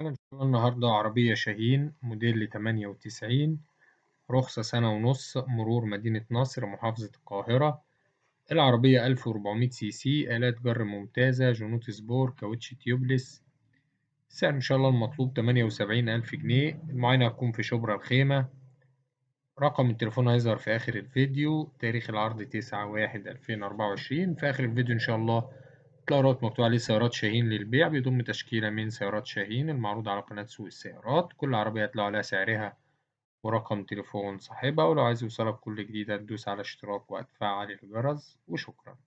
أنا إن شاء الله النهاردة عربية شاهين موديل 98، رخصة سنة ونص، مرور مدينة نصر، محافظة القاهرة. العربية 1400 سي سي، آلات جر ممتازة، جنوط سبور، كاوتش تيوبلس. السعر إن شاء الله المطلوب 78,000 جنيه. المعاينة هتكون في شبرا الخيمة. رقم التليفون هيظهر في آخر الفيديو. تاريخ العرض 9/1/2024. في آخر الفيديو إن شاء الله تلاقي رابط مكتوب عليه سيارات شاهين للبيع، بيضم تشكيلة من سيارات شاهين المعروضة على قناة سوق السيارات. كل عربية هتلاقي عليها سعرها ورقم تليفون صاحبها، ولو عايز يوصلك كل جديد هتدوس على اشتراك وهتفعل الجرس. وشكرا.